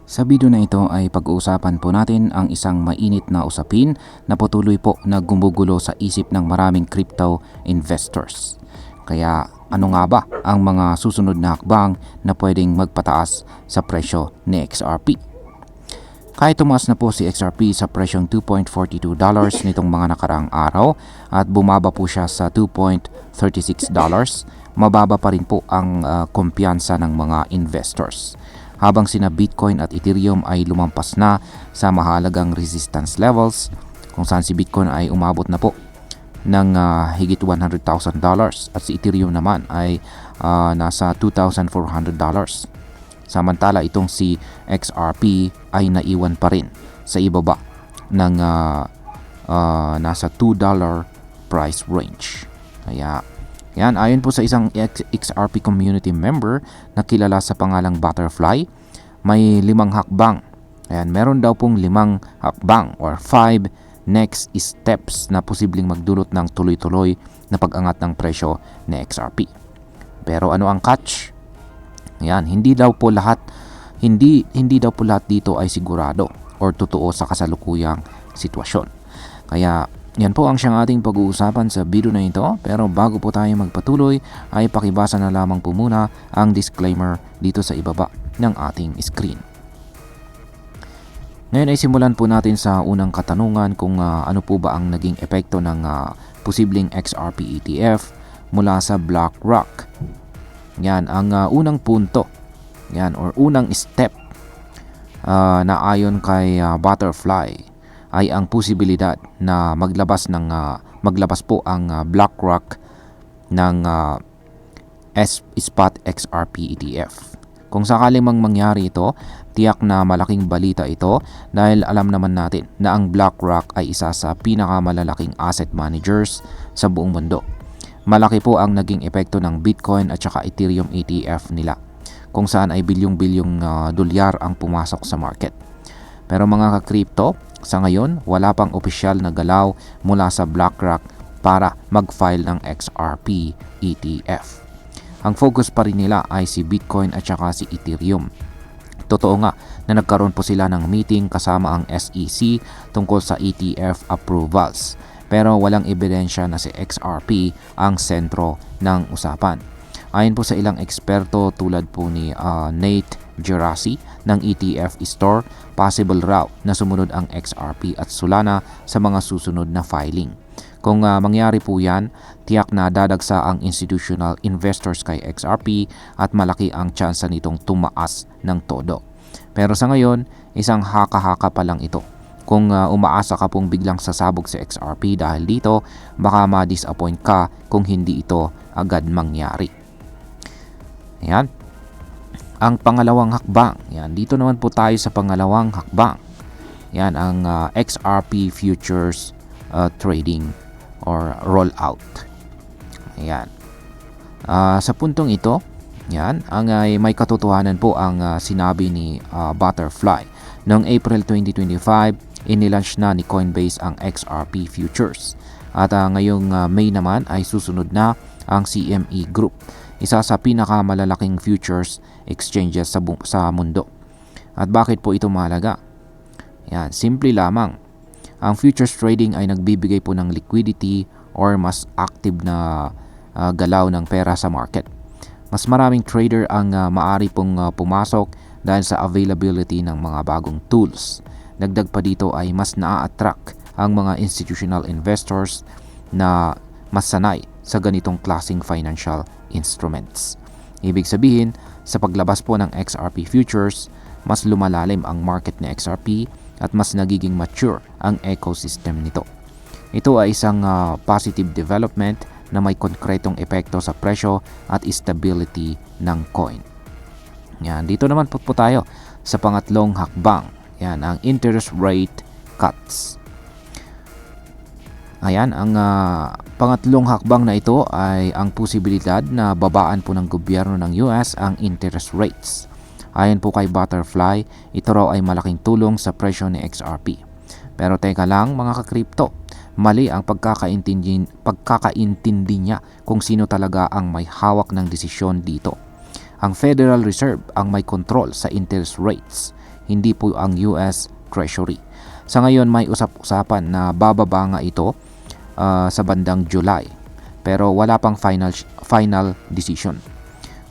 Sa video na ito ay pag-uusapan po natin ang isang mainit na usapin na patuloy po na gumugulo sa isip ng maraming crypto investors. Kaya ano nga ba ang mga susunod na hakbang na pwedeng magpataas sa presyo ni XRP? Kahit tumaas na po si XRP sa presyong $2.42 nitong mga nakaraang araw at bumaba po siya sa $2.36, mababa pa rin po ang kumpiyansa ng mga investors. Habang sina Bitcoin at Ethereum ay lumampas na sa mahalagang resistance levels, kung saan si Bitcoin ay umabot na po ng higit $100,000 at si Ethereum naman ay nasa $2,400. Samantala itong si XRP ay naiwan pa rin sa ibaba ng nasa $2 price range. Kaya yan, ayon po sa isang XRP community member na kilala sa pangalang Butterfly, may 5 hakbang. Ayan, meron daw pong 5 hakbang or 5 next steps na posibleng magdulot ng tuloy-tuloy na pag-angat ng presyo ni XRP. Pero ano ang catch? Ayan, hindi daw po lahat dito ay sigurado or totoo sa kasalukuyang sitwasyon. Kaya yan po ang siyang ating pag-uusapan sa video na ito, pero bago po tayo magpatuloy ay pakibasa na lamang po muna ang disclaimer dito sa ibaba ng ating screen. Ngayon ay simulan po natin sa unang katanungan kung ano po ba ang naging epekto ng posibleng XRP ETF mula sa BlackRock. Yan ang unang punto. Yan or unang step na ayon kay Butterfly ay ang posibilidad na maglabas po ang BlackRock ng Spot XRP ETF. Kung sakaling mangyari ito, tiyak na malaking balita ito dahil alam naman natin na ang BlackRock ay isa sa pinakamalalaking asset managers sa buong mundo. Malaki po ang naging epekto ng Bitcoin at saka Ethereum ETF nila, kung saan ay bilyong-bilyong dolyar ang pumasok sa market. Pero mga ka-crypto, sa ngayon, wala pang opisyal na galaw mula sa BlackRock para mag-file ng XRP ETF. Ang focus pa rin nila ay si Bitcoin at saka si Ethereum. Totoo nga na nagkaroon po sila ng meeting kasama ang SEC tungkol sa ETF approvals. Pero walang ebidensya na si XRP ang sentro ng usapan. Ayon po sa ilang eksperto tulad po ni Nate Geraci ng ETF Store, possible raw na sumunod ang XRP at Solana sa mga susunod na filing. Kung mangyari po yan, tiyak na dadagsa ang institutional investors kay XRP at malaki ang tsansa nitong tumaas ng todo. Pero sa ngayon, isang haka-haka pa lang ito. Kung umaasa ka pong biglang sasabog sa XRP dahil dito, baka ma-disappoint ka kung hindi ito agad mangyari. Ayan. Ang pangalawang hakbang. Yan, dito naman po tayo sa pangalawang hakbang. Yan ang XRP futures trading or rollout. Ayan. Sa puntong ito, yan, may katotohanan po ang sinabi ni Butterfly. Noong April 2025, inilaunch na ni Coinbase ang XRP futures. At ngayong May naman ay susunod na ang CME Group, isa sa pinakamalalaking futures exchanges sa mundo. At bakit po ito mahalaga? Yan, simple lamang. Ang futures trading ay nagbibigay po ng liquidity or mas active na galaw ng pera sa market. Mas maraming trader ang maari pong pumasok dahil sa availability ng mga bagong tools. Dagdag pa dito ay mas na-attract ang mga institutional investors na mas sanay sa ganitong klaseng financial instruments. Ibig sabihin, sa paglabas po ng XRP futures, mas lumalalim ang market ni XRP at mas nagiging mature ang ecosystem nito. Ito ay isang positive development na may konkretong epekto sa presyo at stability ng coin. Yan, dito naman po tayo sa pangatlong hakbang. Yan, ang interest rate cuts. Ayan, ang pangatlong hakbang na ito ay ang posibilidad na babaan po ng gobyerno ng US ang interest rates. Ayon po kay Butterfly, ito raw ay malaking tulong sa presyo ni XRP. Pero teka lang mga ka-crypto, mali ang pagkakaintindi niya kung sino talaga ang may hawak ng desisyon dito. Ang Federal Reserve ang may control sa interest rates, hindi po ang US Treasury. Sa ngayon may usap-usapan na bababa nga ito sa bandang July, pero wala pang final decision.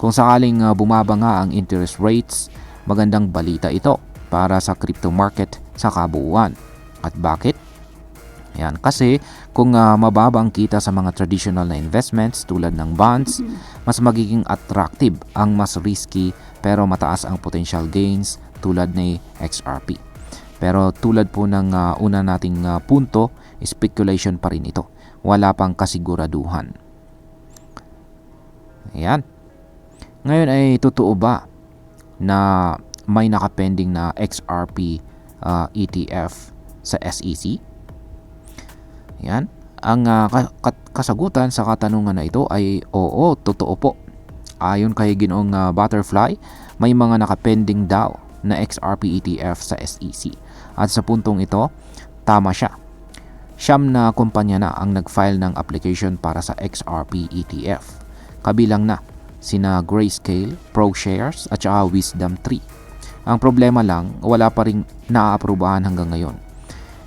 Kung sakaling bumaba nga ang interest rates, magandang balita ito para sa crypto market sa kabuuan. At bakit? Yan, kasi kung mababa ang kita sa mga traditional na investments tulad ng bonds, mas magiging attractive ang mas risky pero mataas ang potential gains tulad ni XRP. Pero tulad po ng una nating punto, speculation pa rin ito. Wala pang kasiguraduhan. Ayan. Ngayon ay totoo ba na may nakapending na XRP ETF sa SEC? Yan. Ang kasagutan sa katanungan na ito ay oo, totoo po. Ayon kay Ginoong Butterfly, may mga nakapending daw na XRP ETF sa SEC. At sa puntong ito, tama siya. Siyam na kumpanya na ang nag-file ng application para sa XRP ETF. Kabilang na sina Grayscale, ProShares at saka Wisdom Tree. Ang problema lang, wala pa rin naaprubahan hanggang ngayon.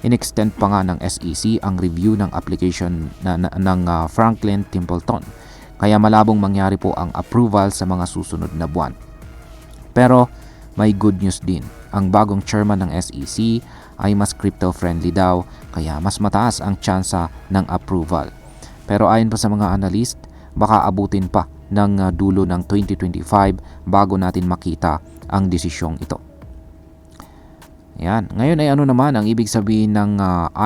In-extend pa nga ng SEC ang review ng application ng Franklin Templeton. Kaya malabong mangyari po ang approval sa mga susunod na buwan. Pero may good news din. Ang bagong chairman ng SEC ay mas crypto-friendly daw, kaya mas mataas ang tsansa ng approval. Pero ayon pa sa mga analyst, baka abutin pa ng dulo ng 2025 bago natin makita ang desisyong ito. Yan. Ngayon ay ano naman ang ibig sabihin ng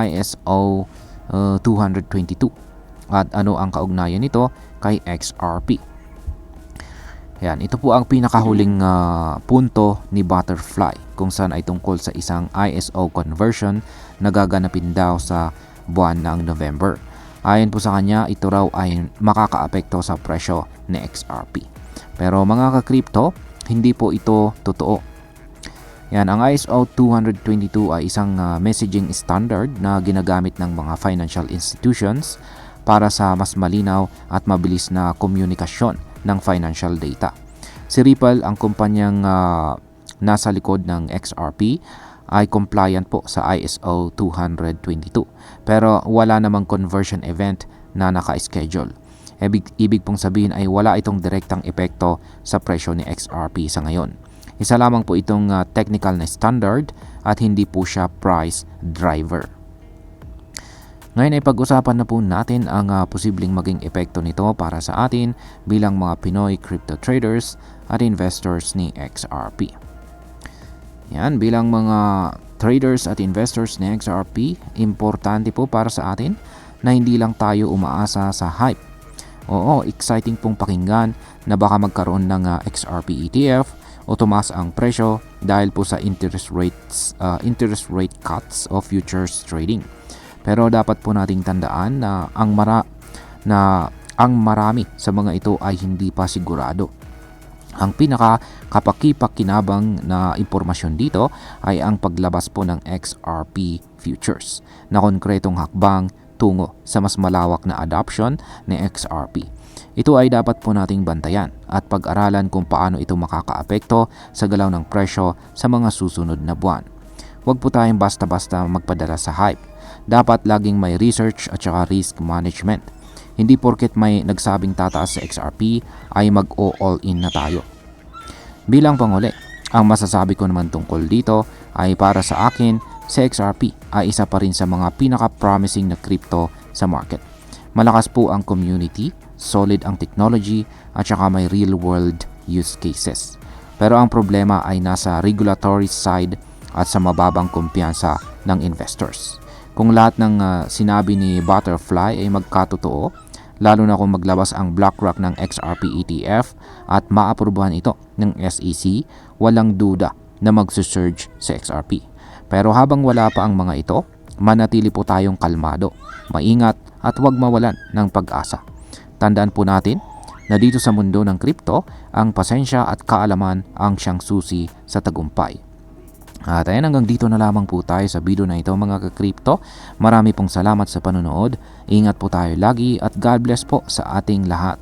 ISO 222 at ano ang kaugnayan nito kay XRP. Yan, ito po ang pinakahuling punto ni Butterfly kung saan ay tungkol sa isang ISO conversion na gaganapin daw sa buwan ng November. Ayon po sa kanya, ito raw ay makakaapekto sa presyo ni XRP. Pero mga ka-crypto, hindi po ito totoo. Yan, ang ISO 222 ay isang messaging standard na ginagamit ng mga financial institutions para sa mas malinaw at mabilis na komunikasyon ng financial data. Si Ripple, ang kumpanyang nasa likod ng XRP, ay compliant po sa ISO 222. Pero wala namang conversion event na naka-schedule. Ibig pong sabihin ay wala itong direktang epekto sa presyo ni XRP sa ngayon. Isa lamang po itong technical na standard at hindi po siya price driver. Ngayon ay pag-usapan na po natin ang posibleng maging epekto nito para sa atin bilang mga Pinoy crypto traders at investors ni XRP. Yan, bilang mga traders at investors ni XRP, importante po para sa atin na hindi lang tayo umaasa sa hype. Oo, exciting pong pakinggan na baka magkaroon ng XRP ETF o tumaas ang presyo dahil po sa interest rate cuts of futures trading. Pero dapat po nating tandaan na ang marami sa mga ito ay hindi pa sigurado. Ang pinaka-kapakipakinabang na impormasyon dito ay ang paglabas po ng XRP futures na konkretong hakbang tungo sa mas malawak na adoption ni XRP. Ito ay dapat po nating bantayan at pag-aralan kung paano ito makakaapekto sa galaw ng presyo sa mga susunod na buwan. Huwag po tayong basta-basta magpadala sa hype. Dapat laging may research at saka risk management. Hindi porket may nagsabing tataas sa XRP ay mag-all in na tayo. Bilang panghuli, ang masasabi ko naman tungkol dito ay para sa akin, si XRP ay isa pa rin sa mga pinaka-promising na crypto sa market. Malakas po ang community, solid ang technology at saka may real-world use cases. Pero ang problema ay nasa regulatory side at sa mababang kumpiyansa ng investors. Kung lahat ng sinabi ni Butterfly ay magkatotoo, lalo na kung maglabas ang BlackRock ng XRP ETF at maaprubahan ito ng SEC, walang duda na magsusurge sa XRP. Pero habang wala pa ang mga ito, manatili po tayong kalmado, maingat at huwag mawalan ng pag-asa. Tandaan po natin na dito sa mundo ng crypto, ang pasensya at kaalaman ang siyang susi sa tagumpay. At ayan, hanggang dito na lamang po tayo sa video na ito mga ka-crypto. Marami pong salamat sa panonood. Ingat po tayo lagi at God bless po sa ating lahat.